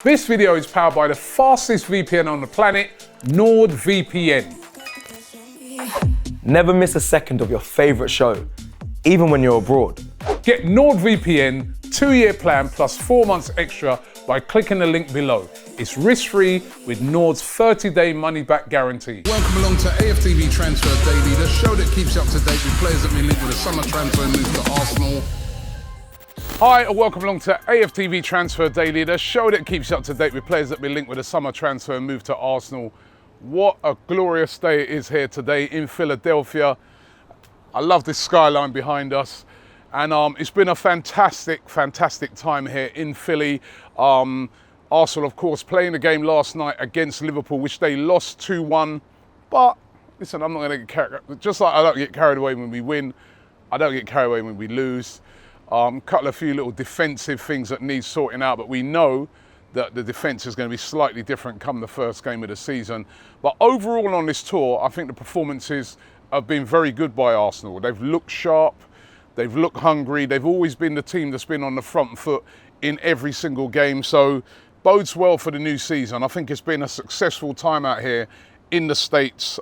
This video is powered by the fastest VPN on the planet, NordVPN. Never miss a second of your favorite show, even when you're abroad. Get NordVPN 2-year plan plus 4 months extra by clicking the link below. It's risk-free with Nord's 30-day money-back guarantee. Welcome along to AFTV Transfer Daily, the show that keeps you up to date with players that have been linked with a summer transfer move to Arsenal. Hi, and welcome along to AFTV Transfer Daily, the show that keeps you up to date with players that have been linked with a summer transfer move to Arsenal. What a glorious day it is here today in Philadelphia. I love this skyline behind us. And it's been a fantastic time here in Philly. Arsenal, of course, playing the game last night against Liverpool, which they lost 2-1. But listen, I'm not going to get carried. Just like I don't get carried away when we win, I don't get carried away when we lose. Couple of few little defensive things that need sorting out, but we know that the defence is going to be slightly different come the first game of the season. But overall on this tour, I think the performances have been very good by Arsenal. They've looked sharp. They've looked hungry. They've always been the team that's been on the front foot in every single game. So bodes well for the new season. I think it's been a successful time out here in the States.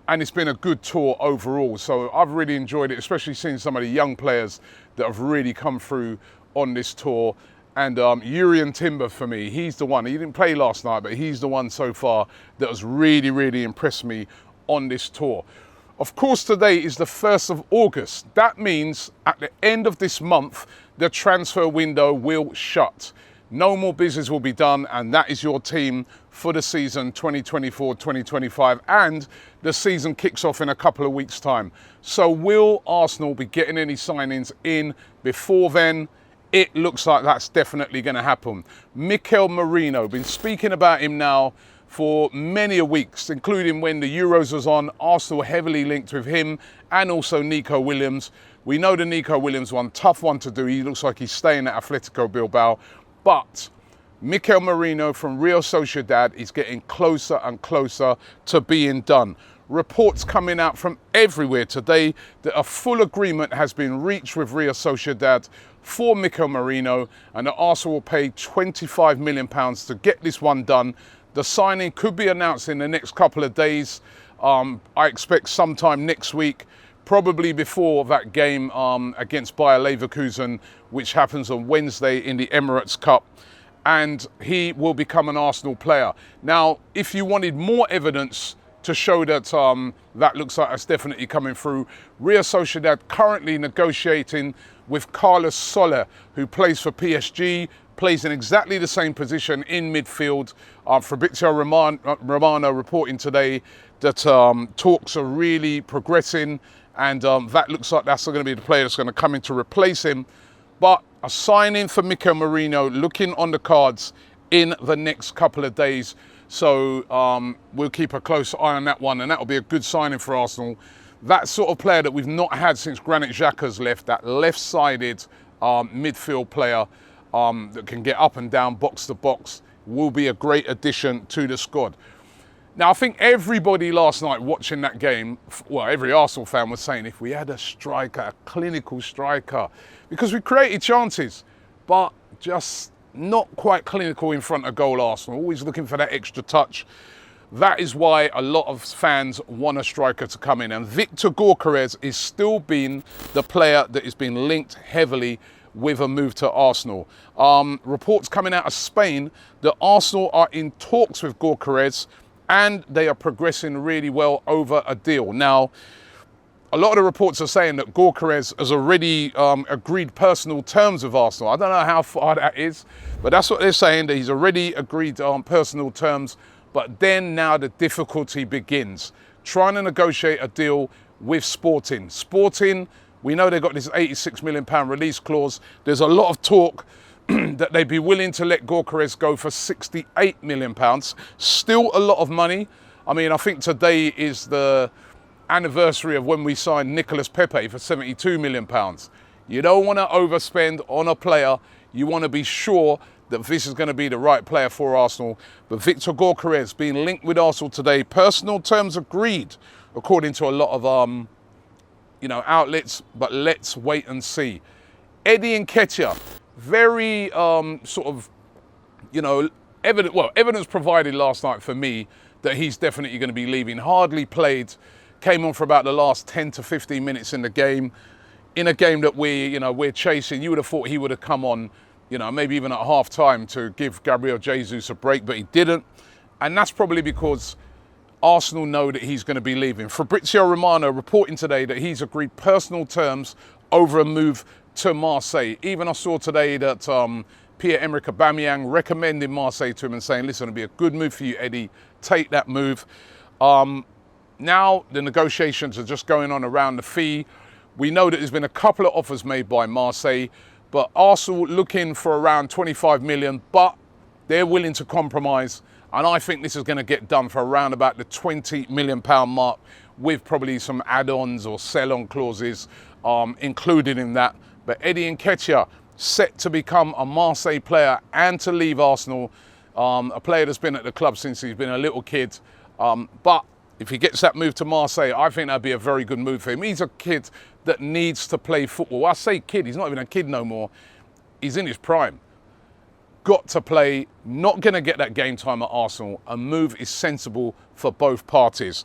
And it's been a good tour overall. So I've really enjoyed it, especially seeing some of the young players that have really come through on this tour. And Jurrien Timber, for me, he's the one. He didn't play last night, but he's the one so far that has really impressed me on this tour. Of course, today is the 1st of August. That means at the end of this month, the transfer window will shut. No more business will be done, and that is your team for the season 2024-2025, and the season kicks off in a couple of weeks' time. So will Arsenal be getting any signings in before then? It looks like that's definitely going to happen. Mikel Merino, been speaking about him now for many a weeks, including when the Euros was on. Arsenal heavily linked with him and also Nico Williams. We know the Nico Williams one, tough one to do. He looks like he's staying at Atletico Bilbao. But Mikel Merino from Real Sociedad is getting closer and closer to being done. Reports coming out from everywhere today that a full agreement has been reached with Real Sociedad for Mikel Merino, and that Arsenal will pay £25 million to get this one done. The signing could be announced in the next couple of days. I expect sometime next week, probably before that game against Bayer Leverkusen, which happens on Wednesday in the Emirates Cup. And he will become an Arsenal player. Now, if you wanted more evidence to show that that looks like it's definitely coming through, Real Sociedad currently negotiating with Carlos Soler, who plays for PSG, plays in exactly the same position in midfield. Fabrizio Romano reporting today that talks are really progressing, and that looks like that's going to be the player that's going to come in to replace him. But a signing for Mikel Merino looking on the cards in the next couple of days. So we'll keep a close eye on that one, and that will be a good signing for Arsenal. That sort of player that we've not had since Granit Xhaka's left, that left-sided midfield player that can get up and down, box to box, will be a great addition to the squad. Now, I think everybody last night watching that game, well, every Arsenal fan was saying, if we had a striker, a clinical striker, because we created chances, but just not quite clinical in front of goal, Arsenal, always looking for that extra touch. That is why a lot of fans want a striker to come in. And Viktor Gyökeres is still being the player that is being linked heavily with a move to Arsenal. Reports coming out of Spain that Arsenal are in talks with Gyökeres, and they are progressing really well over a deal. Now, a lot of the reports are saying that Gyökeres has already agreed personal terms with Arsenal. I don't know how far that is, but that's what they're saying, that he's already agreed on personal terms. But then now the difficulty begins, trying to negotiate a deal with Sporting. Sporting, we know they've got this £86 million release clause. There's a lot of talk that they'd be willing to let Gyökeres go for £68 million. Still a lot of money. I mean, I think today is the anniversary of when we signed Nicolas Pepe for £72 million. You don't want to overspend on a player. You want to be sure that this is going to be the right player for Arsenal. But Viktor Gyökeres being linked with Arsenal today, personal terms agreed, according to a lot of outlets, but let's wait and see. Eddie Nketiah, very sort of you know, evidence provided last night for me that he's definitely going to be leaving. Hardly played, came on for about the last 10 to 15 minutes in the game. In a game that we're chasing, you would have thought he would have come on, you know, maybe even at half time to give Gabriel Jesus a break, but he didn't. And that's probably because Arsenal know that he's going to be leaving. Fabrizio Romano reporting today that he's agreed personal terms over a move to Marseille. Even I saw today that Pierre-Emerick Aubameyang recommended Marseille to him and saying, listen, it'll be a good move for you, Eddie. Take that move. Now the negotiations are just going on around the fee. We know that there's been a couple of offers made by Marseille, but Arsenal looking for around 25 million, but they're willing to compromise. And I think this is going to get done for around about the £20 million mark, with probably some add-ons or sell-on clauses included in that. But Eddie Nketiah set to become a Marseille player and to leave Arsenal, a player that's been at the club since he's been a little kid. But if he gets that move to Marseille, I think that'd be a very good move for him. He's a kid that needs to play football. I say kid, he's not even a kid no more. He's in his prime. Got to play, not going to get that game time at Arsenal. A move is sensible for both parties.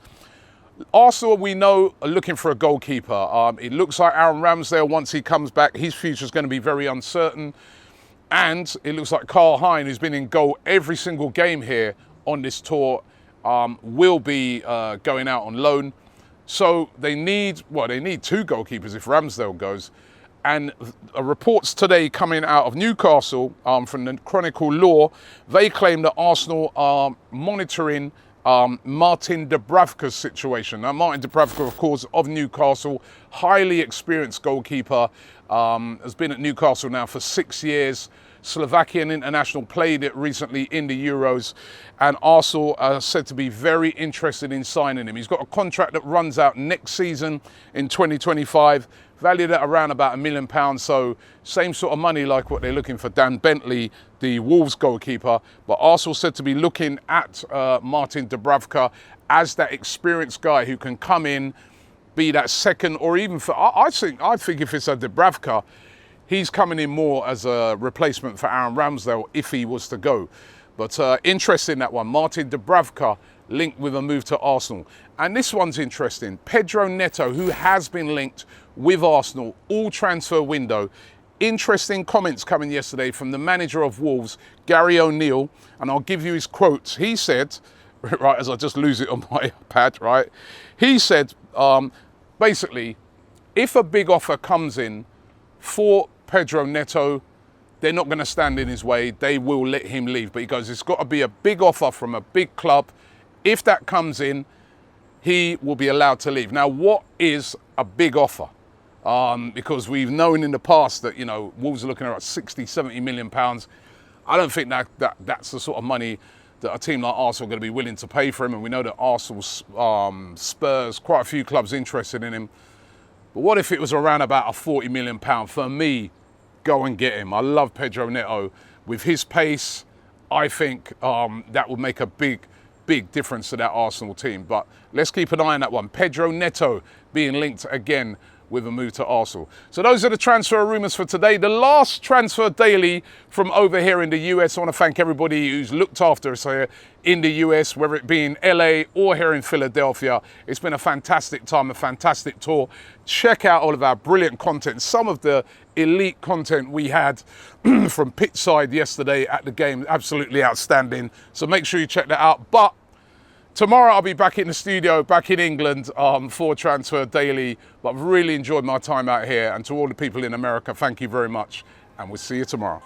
Arsenal, we know, are looking for a goalkeeper. It looks like Aaron Ramsdale, once he comes back, his future is going to be very uncertain. And it looks like Carl Hein, who's been in goal every single game here on this tour, will be going out on loan. So they need two goalkeepers if Ramsdale goes. And reports today coming out of Newcastle from the Chronicle Law, they claim that Arsenal are monitoring Martin Dúbravka's situation. Now, Martin Dúbravka, of course, of Newcastle, highly experienced goalkeeper, has been at Newcastle now for 6 years. Slovakian international, played it recently in the Euros, and Arsenal are said to be very interested in signing him. He's got a contract that runs out next season in 2025, valued at around about £1 million, so same sort of money like what they're looking for Dan Bentley, the Wolves goalkeeper. But Arsenal said to be looking at Martin Dúbravka as that experienced guy who can come in, be that second, or even for, I think if it's a Dúbravka, he's coming in more as a replacement for Aaron Ramsdale if he was to go. But interesting, that one. Martin Dúbravka linked with a move to Arsenal. And this one's interesting. Pedro Neto, who has been linked with Arsenal all transfer window. Interesting comments coming yesterday from the manager of Wolves, Gary O'Neill. And I'll give you his quotes. He said, right, as I just lose it on my pad, right? He said, basically, if a big offer comes in for Pedro Neto, they're not going to stand in his way. They will let him leave. But he goes, it's got to be a big offer from a big club. If that comes in, he will be allowed to leave. Now, what is a big offer? Because we've known in the past that, you know, Wolves are looking at 60, 70 million pounds. I don't think that's the sort of money that a team like Arsenal are going to be willing to pay for him. And we know that Arsenal, Spurs, quite a few clubs interested in him. But what if it was around about a £40 million? For me, go and get him. I love Pedro Neto. With his pace, I think that would make a big difference to that Arsenal team. But let's keep an eye on that one. Pedro Neto being linked again with a move to Arsenal. So those are the transfer rumours for today. The last transfer daily from over here in the US. I want to thank everybody who's looked after us here in the US, whether it be in LA or here in Philadelphia. It's been a fantastic time, a fantastic tour. Check out all of our brilliant content. Some of the elite content we had from pitchside yesterday at the game, absolutely outstanding. So make sure you check that out. But tomorrow I'll be back in the studio, back in England for Transfer Daily. But I've really enjoyed my time out here. And to all the people in America, thank you very much. And we'll see you tomorrow.